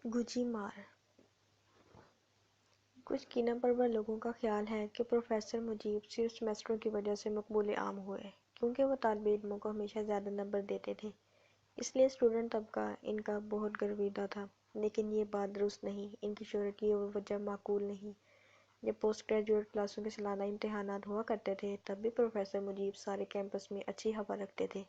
گجی مار۔ کچھ کینہ پرور لوگوں کا خیال ہے کہ پروفیسر مجیب صرف سیمسٹروں کی وجہ سے مقبول عام ہوئے کیونکہ وہ طالب علموں کو ہمیشہ زیادہ نمبر دیتے تھے، اس لیے اسٹوڈنٹ طبقہ ان کا بہت گرویدہ تھا۔ لیکن یہ بات درست نہیں، ان کی شہرت کی یہ وجہ معقول نہیں۔ جب پوسٹ گریجویٹ کلاسوں کے سالانہ امتحانات ہوا کرتے تھے تب بھی پروفیسر مجیب سارے کیمپس میں اچھی ہوا رکھتے تھے۔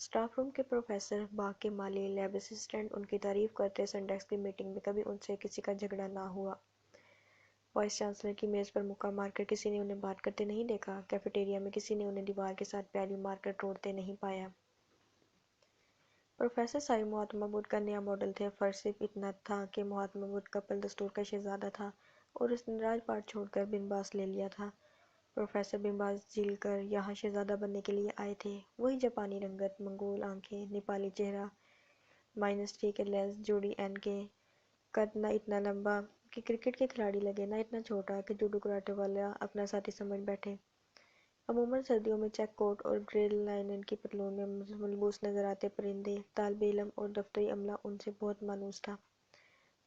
اسٹاف روم کے پروفیسر، باغ کے مالی، لیب اسسٹنٹ ان کی تعریف کرتے، سنڈیکس کی میٹنگ میں کبھی ان سے کسی کا جھگڑا نہ ہوا۔ وائس چانسلر کی میز پر مکہ مار کر کسی نے انہیں بات کرتے نہیں دیکھا، کیفیٹیریا میں کسی نے انہیں دیوار کے ساتھ پیالی مار کر توڑتے نہیں پایا۔ پروفیسر صاحب محتمہ بدھ کا نیا ماڈل تھے، فرق صرف اتنا تھا کہ محتمہ بدھ کپل دستور کا شہزادہ تھا اور اس نے راج پاٹ چھوڑ کر بنواس لے لیا تھا۔ پروفیسر بنواس جھیل کر یہاں شہزادہ بننے کے لیے آئے تھے، وہی جاپانی رنگت، منگول آنکھیں، نیپالی چہرہ، -3 کے لینس، جوڑی این کے، قد نہ اتنا لمبا کہ کرکٹ کے کھلاڑی لگے، نہ اتنا چھوٹا کہ جوڈو کراٹے والا اپنا ساتھی سمجھ بیٹھے۔ عموماً سردیوں میں چیک کوٹ اور گرے لائنن کی پتلون میں ملبوس نظر آتے پرندے، طالب علم اور دفتری عملہ ان سے بہت مانوس تھا۔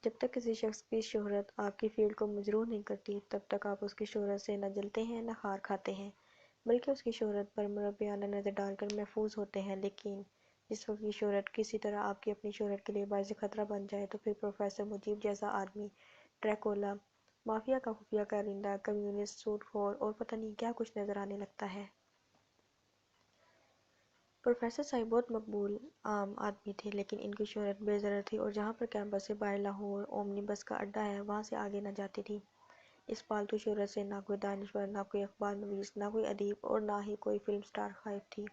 جب تک کسی شخص کی شہرت آپ کی فیلڈ کو مجروح نہیں کرتی تب تک آپ اس کی شہرت سے نہ جلتے ہیں نہ خار کھاتے ہیں، بلکہ اس کی شہرت پر مربیانہ نظر ڈال کر محفوظ ہوتے ہیں۔ لیکن جس وقت کی شہرت کسی طرح آپ کی اپنی شہرت کے لیے باعث خطرہ بن جائے تو پھر پروفیسر مجیب جیسا آدمی، ڈریکولا، مافیا کا خفیہ کارندہ، کمیونسٹ، سود خور اور پتہ نہیں کیا کچھ نظر آنے لگتا ہے۔ پروفیسر صاحب بہت مقبول عام آدمی تھے لیکن ان کی شہرت بے ضرر تھی اور جہاں پر کیمپس سے باہر لاہور اومنی بس کا اڈا ہے وہاں سے آگے نہ جاتی تھی۔ اس پالتو شہرت سے نہ کوئی دانشور، نہ کوئی اخبار نویس، نہ کوئی ادیب اور نہ ہی کوئی فلم سٹار خائف تھی۔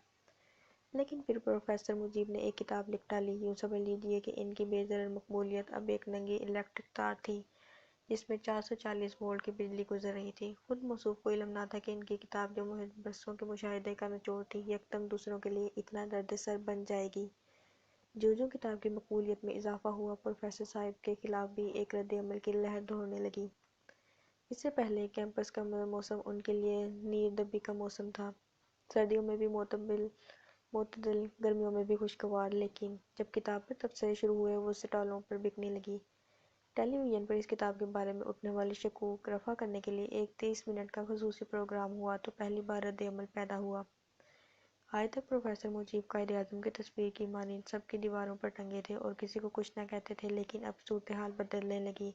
لیکن پھر پروفیسر مجیب نے ایک کتاب لکھ ڈالی، یوں سمجھ لیجیے کہ ان کی بے ضرر مقبولیت اب ایک ننگی الیکٹرک تار تھی جس میں 440 وولٹ کی بجلی گزر رہی تھی۔ خود موصوف کو علم نہ تھا کہ ان کی کتاب جو محض برسوں کے مشاہدے کا نچوڑ تھی، یکدم دوسروں کے لیے اتنا درد سر بن جائے گی۔ جو کتاب کی مقبولیت میں اضافہ ہوا، پروفیسر صاحب کے خلاف بھی ایک رد عمل کی لہر دوڑنے لگی۔ اس سے پہلے کیمپس کا موسم ان کے لیے نیر دبی کا موسم تھا، سردیوں میں بھی معتدل، گرمیوں میں بھی خوشگوار۔ لیکن جب کتاب پر تبصرے شروع ہوئے وہ سٹالوں پر بکنے لگی۔ ٹیلی ویژن پر اس کتاب کے بارے میں اٹھنے والی شکوک رفع کرنے کے لیے ایک 30 منٹ کا خصوصی پروگرام ہوا تو پہلی بار رد عمل پیدا ہوا۔ آج تک پروفیسر مجیب قائد اعظم کی تصویر کی مانند سب کی دیواروں پر ٹنگے تھے اور کسی کو کچھ نہ کہتے تھے، لیکن اب صورتحال بدلنے لگی۔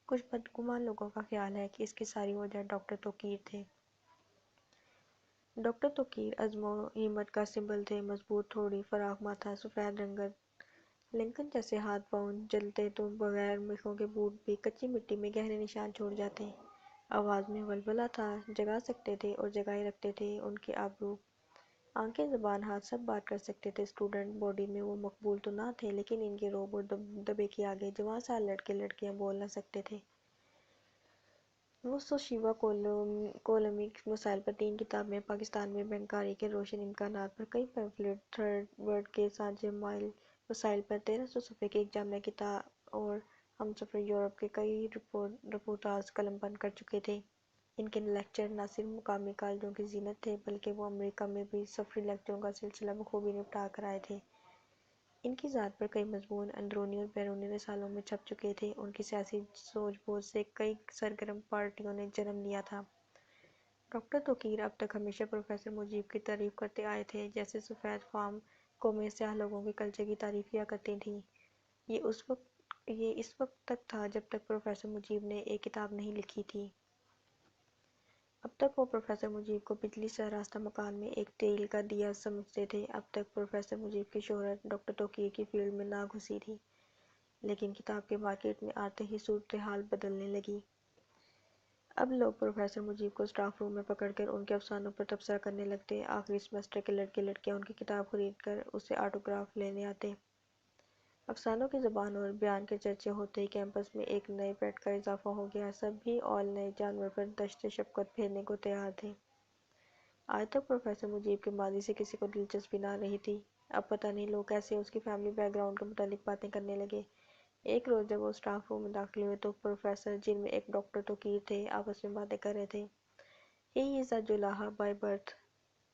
کچھ بدگمان لوگوں کا خیال ہے کہ اس کی ساری وجہ ڈاکٹر توقیر تھے۔ ڈاکٹر توقیر عزم و ہمت کا سمبل تھے، مضبوط، تھوڑی فراخ ماتھا، سفید رنگت، لنکن جیسے ہاتھ پاؤں جلتے تو بغیر میخوں کے بوٹ بھی کچی مٹی میں گہرے نشان چھوڑ جاتے۔ آواز میں ولولہ تھا، جگا سکتے تھے اور جگائے رکھتے تھے ان کے آبرو۔ آنکھیں، زبان، ہاتھ سب بات کر سکتے تھے۔ اسٹوڈنٹ باڈی میں وہ مقبول تو نہ تھے لیکن ان کے روب اور دبے کے آگے جوان سال لڑکے لڑکیاں بول نہ سکتے تھے۔ وہ سوشیوا کولمک مسائل پر 3 کتابیں، پاکستان میں بینکاری کے روشن امکانات پر کئی پیمفلٹ، تھرڈ ورلڈ کے سانجے مسائل پر 1300 صفحے کی ایک جامع کتاب اور ہم سفر یورپ کے کئی رپورٹاز قلم بند کر چکے تھے۔ ان کے لیکچر نہ صرف مقامی کالجوں کی زینت تھے بلکہ وہ امریکہ میں بھی سفری لیکچروں کا سلسلہ بخوبی نپٹا کر آئے تھے۔ ان کی ذات پر کئی مضمون اندرونی اور بیرونی رسالوں میں چھپ چکے تھے۔ ان کی سیاسی سوجھ بوجھ سے کئی سرگرم پارٹیوں نے جنم لیا تھا۔ ڈاکٹر توقیر اب تک ہمیشہ پروفیسر مجیب کی تعریف کرتے آئے تھے جیسے سفید فام قومیں سیاہ لوگوں کے کلچر کی تعریف کیا کرتی تھیں۔ یہ اس وقت تک تھا جب تک پروفیسر مجیب نے ایک کتاب نہیں لکھی تھی۔ اب تک وہ پروفیسر مجیب کو بجلی سے آراستہ مکان میں ایک تیل کا دیا سمجھتے تھے۔ اب تک پروفیسر مجیب کی شہرت ڈاکٹر توقیر کی فیلڈ میں نہ گھسی تھی، لیکن کتاب کے مارکیٹ میں آتے ہی صورتحال بدلنے لگی۔ اب لوگ پروفیسر مجیب کو اسٹاف روم میں پکڑ کر ان کے افسانوں پر تبصرہ کرنے لگتے۔ آخری سیمسٹر کے لڑکے لڑکیاں ان کی کتاب خرید کر اسے آٹوگراف لینے آتے۔ افسانوں کی زبان اور بیان کے چرچے ہوتے ہی کیمپس میں ایک نئے پیٹ کا اضافہ ہو گیا۔ سب ہی اول نئے جانور پر دشت شفقت پھیرنے کو تیار تھے۔ آج تک پروفیسر مجیب کے ماضی سے کسی کو دلچسپی نہ رہی تھی، اب پتہ نہیں لوگ کیسے اس کی فیملی بیک گراؤنڈ کے متعلق باتیں کرنے لگے۔ ایک روز جب وہ اسٹاف روم میں داخل ہوئے تو پروفیسر، جن میں ایک ڈاکٹر توقیر تھے، آپس میں باتیں کر رہے تھے۔ ہی از اے جولاہا بائی برتھ۔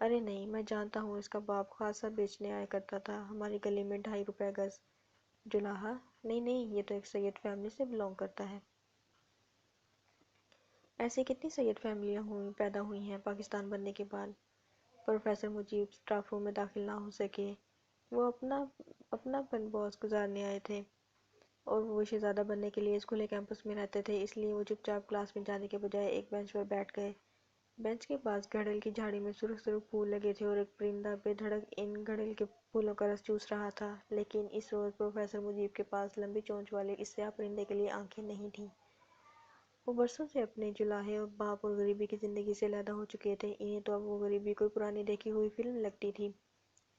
ارے نہیں، میں جانتا ہوں، اس کا باپ خاصا بیچنے آیا کرتا تھا، ہماری گلی میں 2.5 روپے گز۔ جلاہا؟ نہیں نہیں، یہ تو ایک سید فیملی سے بلونگ کرتا ہے۔ ایسی کتنی سید فیملیاں پیدا ہوئی ہیں پاکستان بننے کے بعد۔ پروفیسر مجیب اسٹاف روم میں داخل نہ ہو سکے۔ وہ اپنا پن باس گزارنے آئے تھے اور وہ شہزادہ بننے کے لیے اس کھلے کیمپس میں رہتے تھے، اس لیے وہ چپ چاپ کلاس میں جانے کے بجائے ایک بینچ پر بیٹھ گئے۔ بینچ کے پاس گھڑل کی جھاڑی میں سرخ سرخ پھول لگے تھے اور ایک پرندہ بے دھڑک ان گھڑل کے پھولوں کا رس چوس رہا تھا، لیکن اس روز پروفیسر مجیب کے پاس لمبی چونچ والے اس سیاہ پرندے کے لیے آنکھیں نہیں تھیں۔ وہ برسوں سے اپنے جلاہے اور باپ اور غریبی کی زندگی سے علیحدہ ہو چکے تھے، انہیں تو اب وہ غریبی کوئی پرانی دیکھی ہوئی فلم لگتی تھی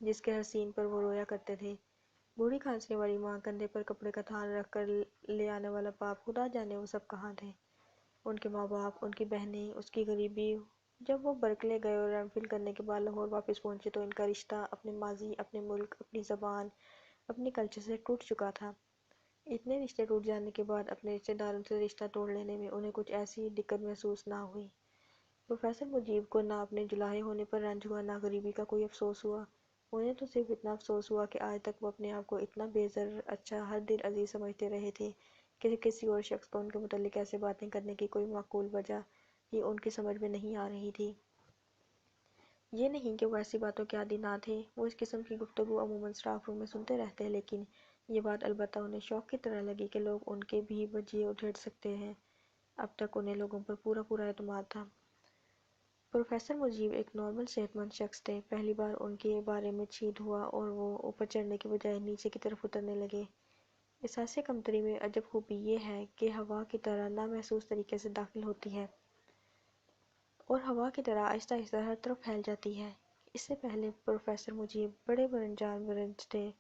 جس کے ہر سین پر وہ رویا کرتے تھے۔ بوڑھی کھانسنے والی ماں، کندھے پر کپڑے کا تھان رکھ کر لے آنے والا باپ، خدا جانے وہ سب کہاں تھے۔ ان کے ماں باپ، ان کی بہنیں، اس کی غریبی۔ جب وہ برکلے گئے اور ایم فل کرنے کے بعد لاہور واپس پہنچے تو ان کا رشتہ اپنے ماضی، اپنے ملک، اپنی زبان، اپنے کلچر سے ٹوٹ چکا تھا۔ اتنے رشتے ٹوٹ جانے کے بعد اپنے رشتہ داروں سے رشتہ توڑ لینے میں انہیں کچھ ایسی دقت محسوس نہ ہوئی۔ پروفیسر مجیب کو نہ اپنے جلاہے ہونے پر رنج ہوا، نہ غریبی کا کوئی افسوس ہوا۔ انہیں تو صرف اتنا افسوس ہوا کہ آج تک وہ اپنے آپ کو اتنا بے زر، اچھا، ہر دل عزیز سمجھتے رہے تھے کہ کسی اور شخص کو ان کے متعلق ایسے باتیں کرنے کی کوئی معقول وجہ ہی ان کی سمجھ میں نہیں آ رہی تھی۔ یہ نہیں کہ وہ ایسی باتوں کے عادی نہ تھے، وہ اس قسم کی گفتگو عموماً اسٹاف روم میں سنتے رہتے، لیکن یہ بات البتہ انہیں شوق کی طرح لگی کہ لوگ ان کے بھی بجے ادھیڑ سکتے ہیں۔ اب تک انہیں لوگوں پر پورا اعتماد تھا۔ پروفیسر مجیب ایک نارمل صحت مند شخص تھے۔ پہلی بار ان کے بارے میں چھید ہوا اور وہ اوپر چڑھنے کے بجائے نیچے کی طرف اترنے لگے۔ احساس کمتری میں عجب خوبی یہ ہے کہ ہوا کی طرح نامحسوس طریقے سے داخل ہوتی ہے اور ہوا کی طرح آہستہ آہستہ ہر طرف پھیل جاتی ہے۔ اس سے پہلے پروفیسر مجیب بڑے برنج تھے۔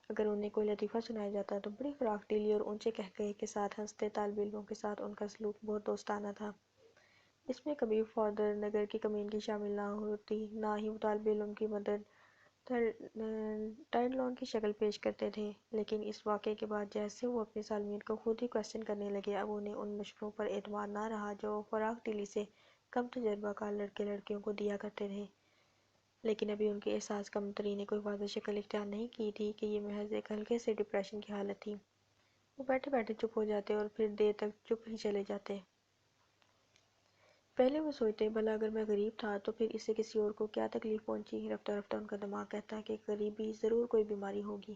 اگر انہیں کوئی لطیفہ سنایا جاتا تو بڑی فراخ دلی اور اونچے قہقہے کے ساتھ ہنستے۔ طالب علموں کے ساتھ ان کا سلوک بہت دوستانہ تھا۔ اس میں کبھی فادر نگر کی کمینگی شامل نہ ہوتی، نہ ہی وہ طالب علم کی مدد ٹائر لون کی شکل پیش کرتے تھے، لیکن اس واقعے کے بعد جیسے وہ اپنی سالمیت کو خود ہی کوسچن کرنے لگے، اب انہیں ان مشوروں پر اعتماد نہ رہا جو وہ فراخ دلی سے کم تجربہ کار لڑکے لڑکیوں کو دیا کرتے تھے۔ لیکن ابھی ان کے احساس کمتری نے کوئی واضح شکل اختیار نہیں کی تھی کہ یہ محض ایک ہلکے سے ڈپریشن کی حالت تھی۔ وہ بیٹھے بیٹھے چپ ہو جاتے اور پھر دیر تک چپ ہی چلے جاتے۔ پہلے وہ سوچتے، بھلا اگر میں غریب تھا تو پھر اس سے کسی اور کو کیا تکلیف پہنچی۔ رفتہ رفتہ ان کا دماغ کہتا کہ غریبی ضرور کوئی بیماری ہوگی،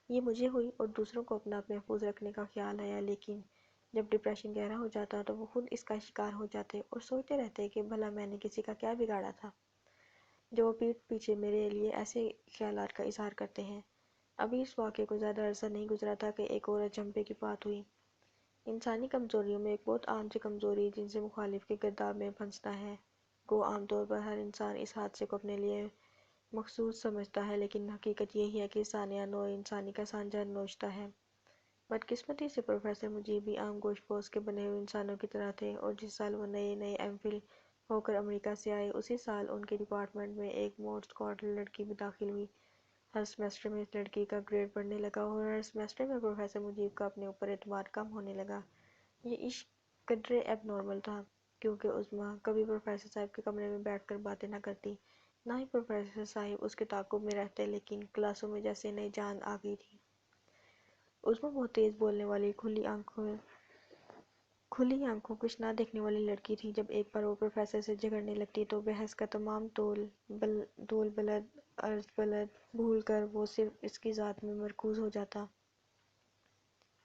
یہ مجھے ہوئی اور دوسروں کو اپنا آپ محفوظ رکھنے کا خیال آیا، لیکن جب ڈپریشن گہرا ہو جاتا تو وہ خود اس کا شکار ہو جاتے اور سوچتے رہتے کہ بھلا میں نے کسی کا کیا بگاڑا تھا جو وہ پیٹھ پیچھے میرے لیے ایسے خیالات کا اظہار کرتے ہیں۔ ابھی اس واقعے کو زیادہ عرصہ نہیں گزرا تھا کہ ایک اور اچنبھے کی بات ہوئی۔ انسانی کمزوریوں میں ایک بہت عام سی کمزوری جن سے مخالف کے گرداب میں پھنسنا ہے۔ گو عام طور پر ہر انسان اس حادثے کو اپنے لیے مخصوص سمجھتا ہے، لیکن حقیقت یہی ہے کہ ثانیہ نوع انسانی کا سانجہ نوشتہ ہے۔ بدقسمتی سے پروفیسر مجیب بھی عام گوشت پوست کے بنے ہوئے انسانوں کی طرح تھے اور جس سال وہ نئے ایم فل ہو کر امریکہ سے آئے، اسی سال ان کے ڈپارٹمنٹ میں ایک موڈ اسکواڈ لڑکی بھی داخل ہوئی۔ ہر سیمسٹر میں اس لڑکی کا گریڈ بڑھنے لگا اور ہر سیمسٹر میں پروفیسر مجیب کا اپنے اوپر اعتماد کم ہونے لگا۔ یہ عشق قدرے ایب نارمل تھا، کیونکہ عظمیٰ کبھی پروفیسر صاحب کے کمرے میں بیٹھ کر باتیں نہ کرتی، نہ ہی پروفیسر صاحب اس کے تعاقب میں رہتے، لیکن کلاسوں میں جیسے نئی جان آ گئی تھی۔ عظمیٰ بہت تیز بولنے والی، کھلی آنکھوں کچھ نہ دیکھنے والی لڑکی تھی۔ جب ایک بار وہ پروفیسر سے جھگڑنے لگتی تو بحث کا تمام طول بلد عرض بلد بھول کر وہ صرف اس کی ذات میں مرکوز ہو جاتا۔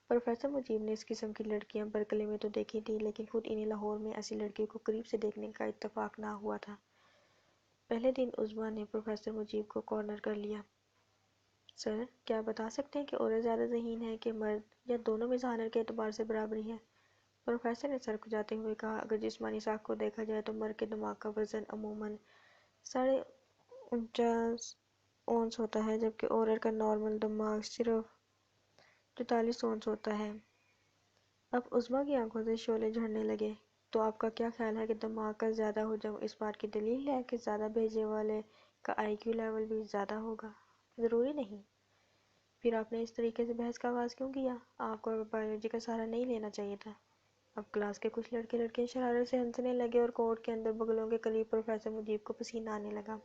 پروفیسر مجیب نے اس قسم کی لڑکیاں برکلے میں تو دیکھی تھی، لیکن خود انہیں لاہور میں ایسی لڑکیوں کو قریب سے دیکھنے کا اتفاق نہ ہوا تھا۔ پہلے دن عظمیٰ نے پروفیسر مجیب کو کارنر کر لیا۔ سر، کیا بتا سکتے ہیں کہ عورت زیادہ ذہین ہے کہ مرد، یا دونوں میں ذہانت کے اعتبار سے برابری ہے؟ پروفیسر نے سر کھجاتے ہوئے کہا، اگر جسمانی ساخت کو دیکھا جائے تو مرد کے دماغ کا وزن عموماً 49.5 اونس ہوتا ہے، جبکہ عورت کا نارمل دماغ صرف 44 اونس ہوتا ہے۔ اب عظمیٰ کی آنکھوں سے شعلے جھڑنے لگے۔ تو آپ کا کیا خیال ہے کہ دماغ کا زیادہ حجم اس بات کی دلیل ہے کہ زیادہ بھیجے والے کا آئی کیو لیول بھی زیادہ ہوگا؟ ضروری نہیں۔ پھر آپ نے اس طریقے سے بحث کا آغاز کیوں کیا؟ آپ کو بایولوجی کا سہارا نہیں لینا چاہیے تھا۔ اب کلاس کے کچھ لڑکے لڑکیاں شرارت سے ہنسنے لگے اور کوٹ کے اندر بغلوں کے قریب پروفیسر مجیب کو پسینہ آنے لگا۔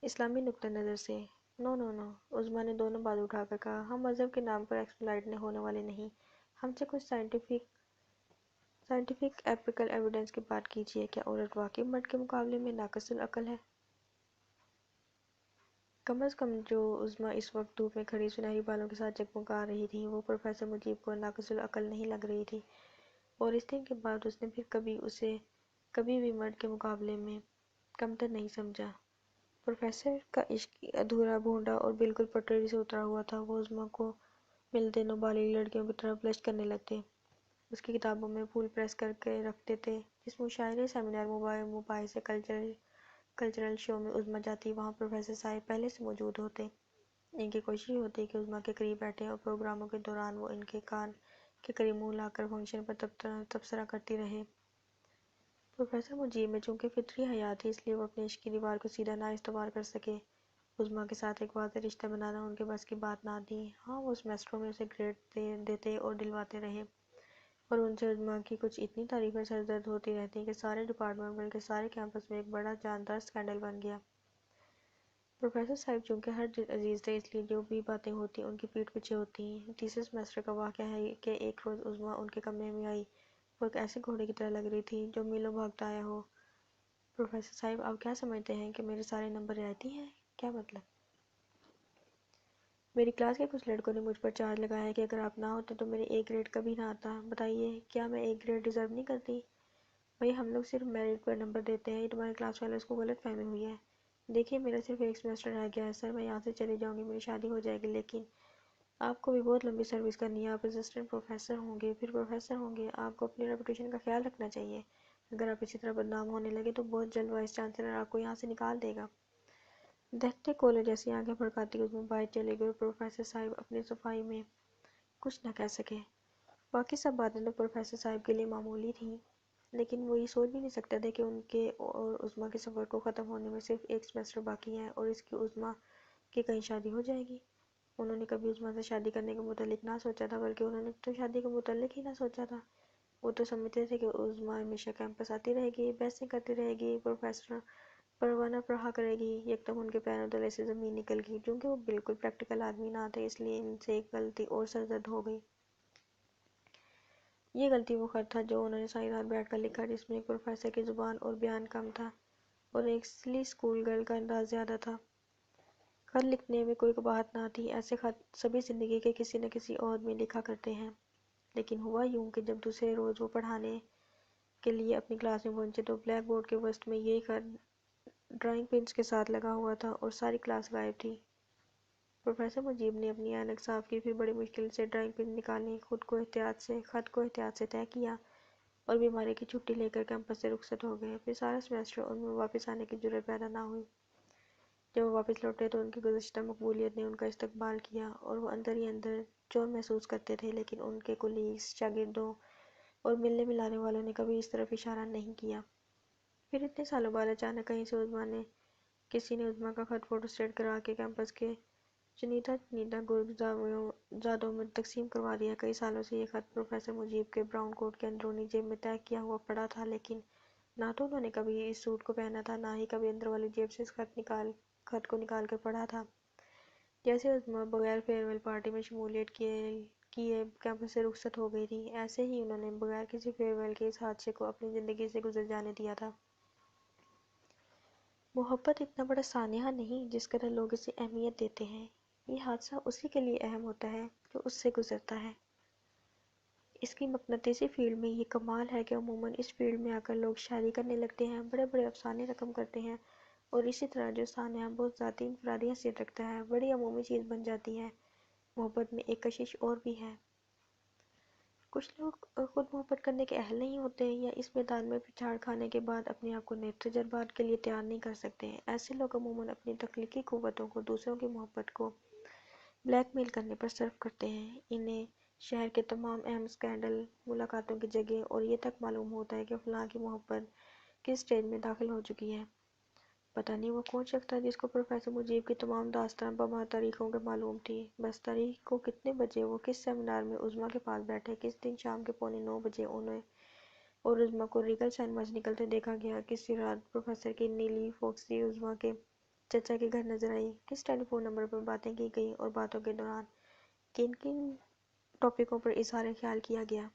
اسلامی نقطہ نظر سے نو نو نو، عظمیٰ نے دونوں بازو اٹھا کر کہا، ہم مذہب کے نام پر ایکسپلائٹ ہونے والے نہیں، ہم سے کچھ سائنٹیفک ایمپیریکل ایویڈنس کی بات کیجیے، کیا عورت واقعی مرد کے مقابلے میں ناقص العقل ہے؟ کم از کم جو عظمیٰ اس وقت دھوپ میں کھڑی سنہری بالوں کے ساتھ جگمگا رہی تھی وہ پروفیسر مجیب کو ناقص العقل نہیں لگ رہی تھی، اور اس دن کے بعد اس نے پھر کبھی اسے کبھی بھی مرد کے مقابلے میں کمتر نہیں سمجھا۔ پروفیسر کا عشق ادھورا، بھونڈا اور بالکل پٹری سے اترا ہوا تھا۔ وہ عظمیٰ کو ملتے نابالغ لڑکیوں کی طرح بلش کرنے لگتے، اس کی کتابوں میں پھول پریس کر کے رکھتے تھے۔ جس مشاعرے، سیمینار، مباحثے، کلچرل شو میں عظمیٰ جاتی، وہاں پروفیسر صاحب پہلے سے موجود ہوتے۔ ان کی کوشش ہوتی کہ عظمیٰ کے قریب بیٹھیں اور پروگراموں کے دوران وہ ان کے کان کے قریب منہ لا کر فنکشن پر تبصرہ کرتی رہے۔ پروفیسر مجیب میں چونکہ فطری حیا تھی، اس لیے وہ اپنے عشق کی دیوار کو سیدھا نہ استوار کر سکے۔ عظمیٰ کے ساتھ ایک واضح رشتہ بنانا ان کے بس کی بات نہ تھی۔ ہاں، وہ سیمسٹروں میں اسے گریڈ دیتے اور دلواتے رہے، اور ان سے عظمیٰ کی کچھ اتنی تعریفیں سرزد ہوتی رہتیں کہ سارے ڈپارٹمنٹ بلکہ سارے کیمپس میں ایک بڑا جاندار اسکینڈل بن گیا۔ پروفیسر صاحب چونکہ ہر دل عزیز تھے، اس لیے جو بھی باتیں ہوتی ان کی پیٹھ پیچھے ہوتی۔ تیسرے سیمسٹر کا واقعہ ہے کہ ایک روز عظمیٰ ان کے کمرے میں آئی۔ وہ ایک ایسے گھوڑے کی طرح لگ رہی تھی جو میلوں بھاگتا آیا ہو۔ پروفیسر صاحب، آپ کیا سمجھتے ہیں کہ میرے سارے نمبر رعایتی ہیں؟ کیا مطلب؟ میری کلاس کے کچھ لڑکوں نے مجھ پر چارج لگایا ہے کہ اگر آپ نہ ہوتے تو میرے ایک گریڈ کبھی نہ آتا۔ بتائیے، کیا میں ایک گریڈ ڈیزرو نہیں کرتی؟ بھئی، ہم لوگ صرف میرٹ پر نمبر دیتے ہیں، یہ تمہارے کلاس والوں کو غلط فہمی ہوئی ہے۔ دیکھیے، میرا صرف ایک سیمسٹر رہ گیا ہے سر، میں یہاں سے چلی جاؤں گی، میری شادی ہو جائے گی، لیکن آپ کو بھی بہت لمبی سروس کرنی ہے، آپ اسسٹنٹ پروفیسر ہوں گے، پھر پروفیسر ہوں گے، آپ کو اپنی ریپوٹیشن کا خیال رکھنا چاہیے۔ اگر آپ اسی طرح بدنام ہونے لگے تو بہت جلد وائس چانسلر آپ کو یہاں سے نکال دے گا۔ دہتے کولے جیسی آنکھیں پھڑکاتی عظمیٰ باہر چلی گئی اور پروفیسر صاحب اپنی صفائی میں کچھ نہ کہہ سکے۔ باقی سب باتیں تو پروفیسر صاحب کے لیے معمولی تھیں، لیکن وہ یہ سوچ بھی نہیں سکتے تھے کہ ان کے اور عظمیٰ کے سفر کو ختم ہونے میں صرف ایک سیمسٹر باقی ہے اور اس کی عظمیٰ کی کہیں شادی ہو جائے گی۔ انہوں نے کبھی عظمیٰ سے شادی کرنے کے متعلق نہ سوچا تھا، بلکہ انہوں نے تو شادی کے متعلق ہی نہ سوچا تھا۔ وہ تو سمجھتے تھے کہ عظمیٰ ہمیشہ کیمپس آتی رہے گی، بحثیں کرتی رہے گی، پروفیسر پروانہ پڑھا کرے گی۔ یکدم ان کے پیروں تلے سے زمین نکل گئی۔ چونکہ وہ بالکل پریکٹیکل آدمی نہ تھے، اس لیے ان سے ایک غلطی اور سرزد ہو گئی۔ یہ غلطی وہ خط تھا جو انہوں نے ساری رات بیٹھ کر لکھا، جس میں ایک پروفیسر کی زبان اور بیان کم تھا اور ایک سلی اسکول گرل کا انداز زیادہ تھا۔ خط لکھنے میں کوئی قباحت نہ تھی، ایسے خط سبھی زندگی کے کسی نہ کسی عہد میں لکھا کرتے ہیں۔ لیکن ہوا یوں کہ جب دوسرے روز وہ پڑھانے کے لیے اپنی کلاس میں پہنچے تو بلیک بورڈ کے وسط میں یہ خط ڈرائنگ پنس کے ساتھ لگا ہوا تھا اور ساری کلاس غائب تھی۔ پروفیسر مجیب نے اپنی اینک صاف کی، پھر بڑی مشکل سے ڈرائنگ پن نکالی، خط کو احتیاط سے طے کیا اور بیماری کی چھٹی لے کر کیمپس سے رخصت ہو گئے۔ پھر سارا سیمسٹر ان میں واپس آنے کی جرأت پیدا نہ ہوئی۔ جب وہ واپس لوٹے تو ان کی گزشتہ مقبولیت نے ان کا استقبال کیا اور وہ اندر ہی اندر چور محسوس کرتے تھے، لیکن ان کے کولیگز، شاگردوں اور ملنے ملانے والوں نے کبھی اس طرف اشارہ نہیں کیا۔ پھر اتنے سالوں بعد اچانک کہیں سے کسی نے عظمیٰ کا خط فوٹو اسٹیٹ کرا کے کیمپس کے چنیدہ گرگ زادوں میں تقسیم کروا دیا۔ کئی سالوں سے یہ خط پروفیسر مجیب کے براؤن کوٹ کے اندرونی جیب میں طے کیا ہوا پڑا تھا، لیکن نہ تو انہوں نے کبھی اس سوٹ کو پہنا تھا، نہ ہی کبھی اندر والی جیب سے اس خط کو نکال کر پڑھا تھا۔ جیسے عظمیٰ بغیر فیئر ویل پارٹی میں شمولیت کیے کیمپس سے رخصت ہو گئی تھی، ایسے ہی انہوں نے بغیر کسی فیئر ویل کے اس حادثے کو اپنی زندگی سے گزر جانے دیا تھا۔ محبت اتنا بڑا سانحہ نہیں جس قدر لوگ اسے اہمیت دیتے ہیں۔ یہ حادثہ اسی کے لیے اہم ہوتا ہے جو اس سے گزرتا ہے۔ اس کی مقناطیسی فیلڈ میں یہ کمال ہے کہ عموماً اس فیلڈ میں آ کر لوگ شاعری کرنے لگتے ہیں، بڑے بڑے افسانے رقم کرتے ہیں، اور اسی طرح جو سانحہ بہت ذاتی انفرادی حیثیت رکھتا ہے بڑی عمومی چیز بن جاتی ہے۔ محبت میں ایک کشش اور بھی ہے۔ کچھ لوگ خود محبت کرنے کے اہل نہیں ہوتے، یا اس میدان میں پچھاڑ کھانے کے بعد اپنے آپ کو نئے تجربات کے لیے تیار نہیں کر سکتے۔ ایسے لوگ عموماً اپنی تخلیقی قوتوں کو دوسروں کی محبت کو بلیک میل کرنے پر صرف کرتے ہیں۔ انہیں شہر کے تمام اہم اسکینڈل، ملاقاتوں کی جگہ اور یہ تک معلوم ہوتا ہے کہ فلاں کی محبت کس سٹیج میں داخل ہو چکی ہے۔ پتہ نہیں وہ کون شخص تھا جس کو پروفیسر مجیب کی تمام داستان بما تاریخوں کے معلوم تھی۔ بس تاریخ کو کتنے بجے وہ کس سیمینار میں عظمیٰ کے پاس بیٹھے، کس دن شام کے 9:15 بجے انہیں اور عظمیٰ کو ریگل سینما سے نکلتے دیکھا گیا، کسی رات پروفیسر کی نیلی فوکسی عظمیٰ کے چچا کے گھر نظر آئی، کس ٹیلی فون نمبر پر باتیں کی گئیں اور باتوں کے دوران کن کن ٹاپکوں پر اظہار خیال کیا گیا۔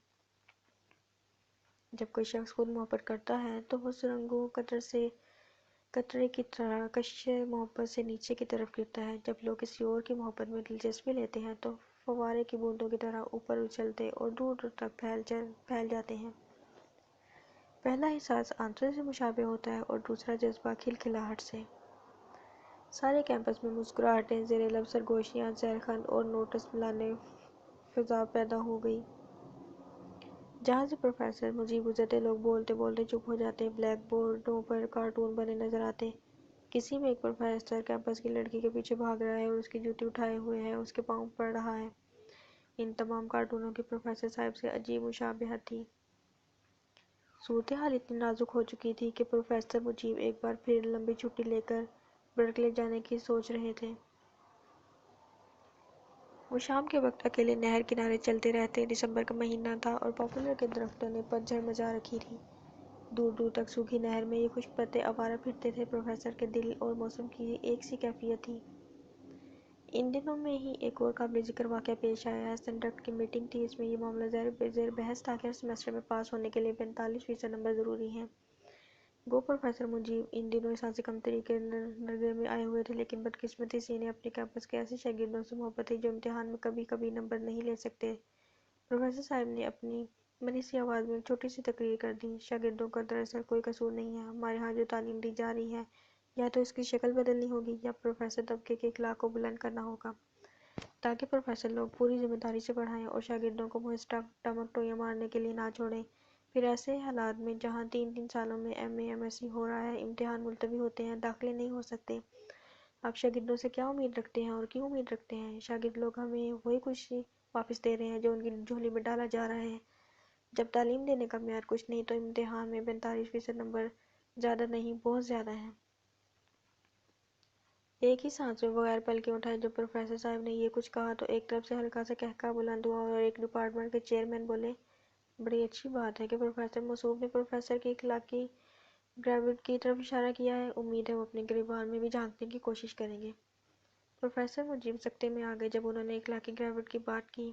جب کوئی شخص خود محبت کرتا ہے تو وہ سرنگوں قطرے کی طرح کشش محبت سے نیچے کی طرف گرتا ہے۔ جب لوگ کسی اور کی محبت میں دلچسپی لیتے ہیں تو فوارے کی بوندوں کی طرح اوپر اچھلتے اور دور دور تک پھیل جاتے ہیں۔ پہلا احساس آنسوں سے مشابہ ہوتا ہے اور دوسرا جذبہ کھلکھلاہٹ سے۔ سارے کیمپس میں مسکراہٹیں، زیر لب سرگوشیاں، زہرخند اور نوٹس ملانے فضا پیدا ہو گئی۔ جہاں سے پروفیسر مجیب گزرتے لوگ بولتے بولتے چپ ہو جاتے، بلیک بورڈوں پر کارٹون بنے نظر آتے۔ کسی میں ایک پروفیسر کیمپس کی لڑکی کے پیچھے بھاگ رہا ہے اور اس کی جوتی اٹھائے ہوئے ہے، اس کے پاؤں پڑ رہا ہے۔ ان تمام کارٹونوں کی پروفیسر صاحب سے عجیب مشابہت تھی۔ صورتحال اتنی نازک ہو چکی تھی کہ پروفیسر مجیب ایک بار پھر لمبی چھٹی لے کر برکلے جانے کی سوچ رہے تھے۔ وہ شام کے وقت اکیلے نہر کنارے چلتے رہتے۔ دسمبر کا مہینہ تھا اور پاپولر کے درختوں نے پت جھڑ مچا رکھی تھی۔ دور دور تک سوکھی نہر میں یہ خوش پتے آوارہ پھرتے تھے۔ پروفیسر کے دل اور موسم کی ایک سی کیفیت تھی۔ ان دنوں میں ہی ایک اور قابل ذکر واقعہ پیش آیا۔ سنڈکٹ کی میٹنگ تھی۔ اس میں یہ معاملہ زیر بحث تھا کہ ہر سیمسٹر میں پاس ہونے کے لیے 45% نمبر ضروری ہیں۔ گو پروفیسر مجیب ان دنوں احساس کمتری کے نرگے میں آئے ہوئے تھے، لیکن بدقسمتی سے انہیں اپنے کیمپس کے ایسے شاگردوں سے محبت تھی جو امتحان میں کبھی کبھی نمبر نہیں لے سکتے۔ پروفیسر صاحب نے اپنی منی سی آواز میں ایک چھوٹی سی تقریر کر دی: شاگردوں کا دراصل کوئی قصور نہیں ہے۔ ہمارے ہاں جو تعلیم دی جا رہی ہے یا تو اس کی شکل بدلنی ہوگی یا پروفیسر طبقے کے اخلاق کو بلند کرنا ہوگا، تاکہ پروفیسر لوگ پوری ذمہ داری سے پڑھائیں اور شاگردوں کو محض ٹمکٹوئیاں مارنے کے لیے نہ چھوڑیں۔ پھر ایسے حالات میں جہاں 3 سالوں میں M A M S C ہو رہا ہے، امتحان ملتوی ہوتے ہیں، داخلے نہیں ہو سکتے، آپ شاگردوں سے کیا امید رکھتے ہیں اور کیوں امید رکھتے ہیں؟ شاگرد لوگ ہمیں وہی کچھ واپس دے رہے ہیں جو ان کی جھولی میں ڈالا جا رہا ہے۔ جب تعلیم دینے کا معیار کچھ نہیں تو امتحان میں 45% نمبر زیادہ نہیں، بہت زیادہ ہیں۔ ایک ہی سانس میں بغیر پلکیں اٹھائے جب پروفیسر صاحب نے یہ کچھ کہا تو ایک طرف سے ہلکا سا قہقہہ بلند ہوا اور ایک ڈپارٹمنٹ کے چیئرمین بولے: بڑی اچھی بات ہے کہ پروفیسر موصوف نے پروفیسر کی اخلاقی گریوڈ کی طرف اشارہ کیا ہے۔ امید ہے وہ اپنے گریبان میں بھی جھانکنے کی کوشش کریں گے۔ پروفیسر مجیب سکتے میں آ گئے جب انہوں نے اخلاقی گریوڈ کی بات کی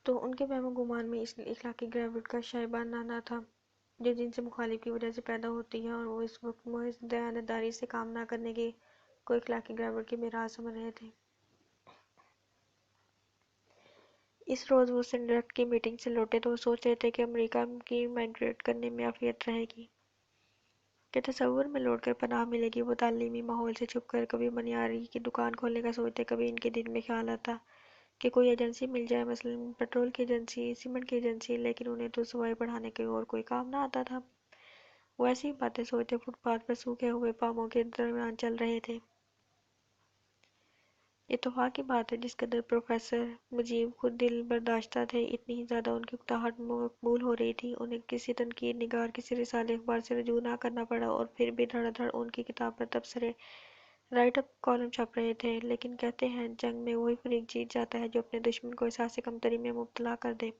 تو ان کے وہم و گمان میں اس اخلاقی گریوڈ کا شائبہ نہ تھا جو جن سے مخالف کی وجہ سے پیدا ہوتی ہے، اور وہ اس وقت محض دیانتداری سے کام نہ کرنے کی کو اخلاقی گریوڈ کی معراج سمجھ رہے تھے۔ اس روز وہ سنڈکٹ کی میٹنگ سے لوٹے تو وہ سوچ رہے تھے کہ امریکہ کی مائیگریٹ کرنے میں عافیت رہے گی، کہ تصور میں لوٹ کر پناہ ملے گی۔ وہ تعلیمی ماحول سے چھپ کر کبھی منیاری کی دکان کھولنے کا سوچتے، کبھی ان کے دل میں خیال آتا کہ کوئی ایجنسی مل جائے، مثلاً پیٹرول کی ایجنسی، سیمنٹ کی ایجنسی، لیکن انہیں تو سوائے پڑھانے کے اور کوئی کام نہ آتا تھا۔ وہ ایسی ہی باتیں سوچتے فٹ پاتھ پر سوکھے ہوئے پاموں کے درمیان چل رہے تھے۔ اتفاق کی بات ہے جس قدر پروفیسر مجیب خود دل برداشتہ تھے، اتنی ہی زیادہ ان کی اکتاہٹ مقبول ہو رہی تھی۔ انہیں کسی تنقید نگار، کسی رسالے اخبار سے رجوع نہ کرنا پڑا اور پھر بھی دھڑا دھڑ ان کی کتاب پر تبصرے، رائٹ اپ کالم چھپ رہے تھے۔ لیکن کہتے ہیں جنگ میں وہی فریق جیت جاتا ہے جو اپنے دشمن کو احساس کمتری میں مبتلا کر دے،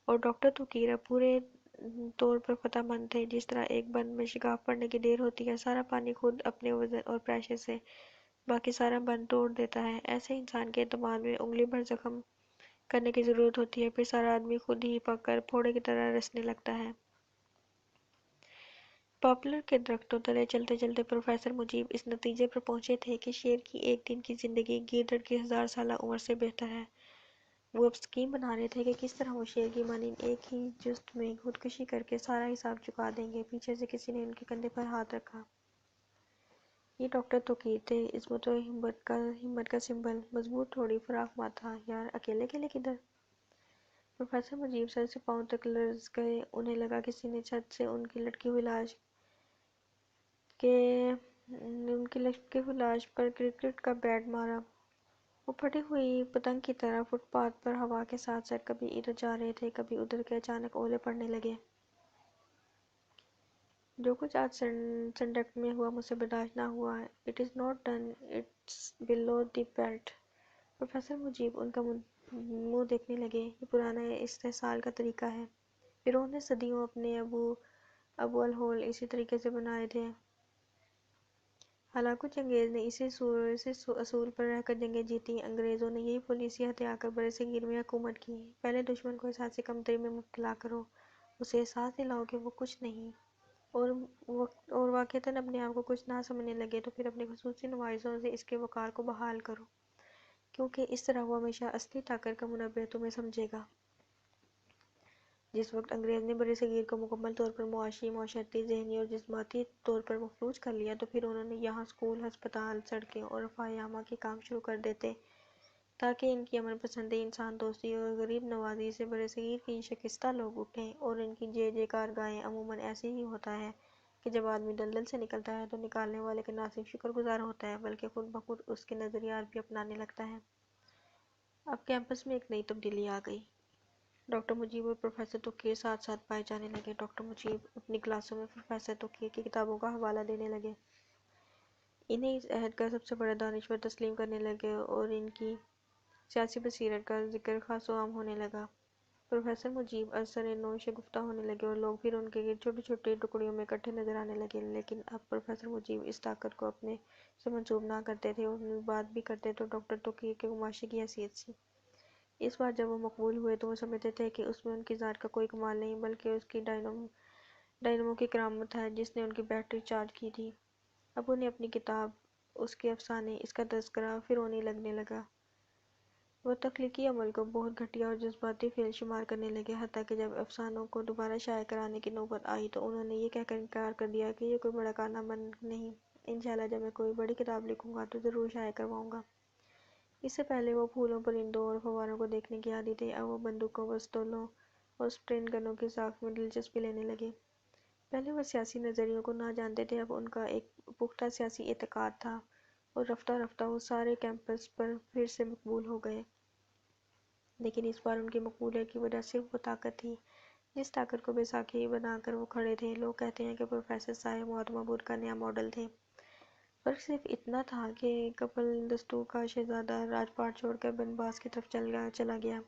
اور ڈاکٹر توقیر اب پورے طور پر فتح مند تھے۔ جس طرح ایک بند میں شگاف پڑنے کی دیر ہوتی ہے، سارا پانی خود اپنے وزن اور پریشر سے باقی سارا بند توڑ دیتا ہے، ایسے انسان کے اعتماد میں انگلی بھر زخم کرنے کی ضرورت ہوتی ہے، پھر سارا آدمی خود ہی پک کر پھوڑے کی طرح رسنے لگتا ہے۔ پاپولر کے درختوں تلے چلتے چلتے پروفیسر مجیب اس نتیجے پر پہنچے تھے کہ شیر کی ایک دن کی زندگی گیدڑ کی 1000 سالہ عمر سے بہتر ہے۔ وہ اب اسکیم بنا رہے تھے کہ کس طرح وہ شیر کی مانند ایک ہی جست میں خودکشی کر کے سارا حساب چکا دیں گے۔ پیچھے سے کسی نے ان کے کندھے پر ہاتھ رکھا۔ یہ ڈاکٹر توقیر تھے، عظمت و ہمت کا سمبل، مضبوط تھوڑی فراخ ماتھا۔ یار اکیلے اکیلے کدھر؟ پروفیسر مجیب سر سے پاؤں تک لرز گئے۔ انہیں لگا کسی نے چھت سے ان کی لٹکی ہوئی لاش پر کرکٹ کا بیٹ مارا۔ وہ پھٹی ہوئی پتنگ کی طرح فٹ پاتھ پر ہوا کے ساتھ ساتھ کبھی ادھر جا رہے تھے، کبھی ادھر کے اچانک اولے پڑنے لگے۔ جو کچھ آج سنڈکٹ میں ہوا مجھ سے برداشت نہ ہوا۔ It is not done, it's below the belt. Professor Mujib ان کا منہ دیکھنے لگے۔ یہ پرانا استحصال کا طریقہ ہے، فرعون نے صدیوں اپنے ابو الہول اسی طریقے سے بنائے تھے۔ ہلاکو چنگیز نے اسی اصول پر رہ کر جنگیں جیتی۔ انگریزوں نے یہی پالیسی ہتھیا کر برصغیر میں حکومت کی۔ پہلے دشمن کو احساس کمتری میں مبتلا کرو، اسے احساس دلاؤ کہ وہ کچھ نہیں، اور واقعتاً اپنے آپ کو کچھ نہ سمجھنے لگے تو پھر اپنے خصوصی نمائشوں سے اس کے وقار کو بحال کرو، کیونکہ اس طرح وہ ہمیشہ اصلی طاقت کا منبع تمہیں سمجھے گا۔ جس وقت انگریز نے برصغیر کو مکمل طور پر معاشی، معاشرتی، ذہنی اور جذباتی طور پر مفلوج کر لیا تو پھر انہوں نے یہاں اسکول، ہسپتال، سڑکیں اور رفاہیہ عامہ کے کام شروع کر دیتے تاکہ ان کی امن پسندی، انسان دوستی اور غریب نوازی سے برصغیر کے شکستہ لوگ اٹھیں۔ اور ان کی جے کارگاہیں عموماً ایسے ہی ہوتا ہے کہ جب آدمی دلدل سے نکلتا ہے تو نکالنے والے کا نہ صرف شکر گزار ہوتا ہے بلکہ خود بخود اس کے نظریات بھی اپنانے لگتا ہے۔ اب کیمپس میں ایک نئی تبدیلی آ گئی۔ ڈاکٹر مجیب اور پروفیسر توقیر ساتھ ساتھ پائے جانے لگے۔ ڈاکٹر مجیب اپنی کلاسوں میں پروفیسر توقیر کی کتابوں کا حوالہ دینے لگے، انہیں اس عہد کا سب سے بڑا دانشور تسلیم کرنے لگے اور ان کی سیاسی بصیرت کا ذکر خاص و عام ہونے لگا۔ پروفیسر مجیب ازسرِ نو شگفتہ ہونے لگے اور لوگ پھر ان کے گرد چھوٹی چھوٹی ٹکڑیوں میں اکٹھے نظر آنے لگے، لیکن اب پروفیسر مجیب اس طاقت کو اپنے سے منسوب نہ کرتے تھے اور بات بھی کرتے تو ڈاکٹر توقیر کے گماشے کی حیثیت سے۔ اس بار جب وہ مقبول ہوئے تو وہ سمجھتے تھے کہ اس میں ان کی ذات کا کوئی کمال نہیں بلکہ اس کی ڈائنمو کی کرامت ہے جس نے ان کی بیٹری چارج کی تھی۔ اب انہیں اپنی کتاب، اس کے افسانے، اس کا تذکرہ فرعونی لگنے لگا۔ وہ تخلیقی عمل کو بہت گھٹیا اور جذباتی فعل شمار کرنے لگے، حتیٰ کہ جب افسانوں کو دوبارہ شائع کرانے کی نوبت آئی تو انہوں نے یہ کہہ کر انکار کر دیا کہ یہ کوئی بڑا کارنامہ نہیں، انشاءاللہ جب میں کوئی بڑی کتاب لکھوں گا تو ضرور شائع کرواؤں گا۔ اس سے پہلے وہ پھولوں، پرندوں اور فواروں کو دیکھنے کے عادی تھے، اب وہ بندوقوں، پستولوں اور اسپرنٹ گنوں کی ساخت میں دلچسپی لینے لگے۔ پہلے وہ سیاسی نظریوں کو نہ جانتے تھے، اب ان کا ایک پختہ سیاسی اعتقاد تھا، اور رفتہ رفتہ وہ سارے کیمپس پر پھر سے مقبول ہو گئے۔ لیکن اس بار ان کی مقبولیت کی وجہ صرف وہ طاقت تھی جس طاقت کو بیساکھی بنا کر وہ کھڑے تھے۔ لوگ کہتے ہیں کہ پروفیسر صاحب محتمہ بدھ کا نیا ماڈل تھے۔ فرق صرف اتنا تھا کہ کپل دستو کا شہزادہ راج پاٹ چھوڑ کر بن باز کی طرف چلا گیا۔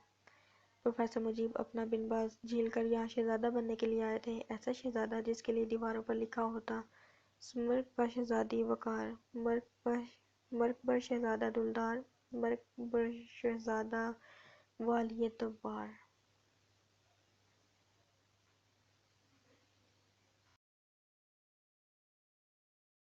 پروفیسر مجیب اپنا بن باز جھیل کر یہاں شہزادہ بننے کے لیے آئے تھے، ایسا شہزادہ جس کے لیے دیواروں پر لکھا ہوتا: مرگ بر شہزادی وقار، مرگ بر شہزادہ دلدار، مرگ بر شہزادہ والی تبار۔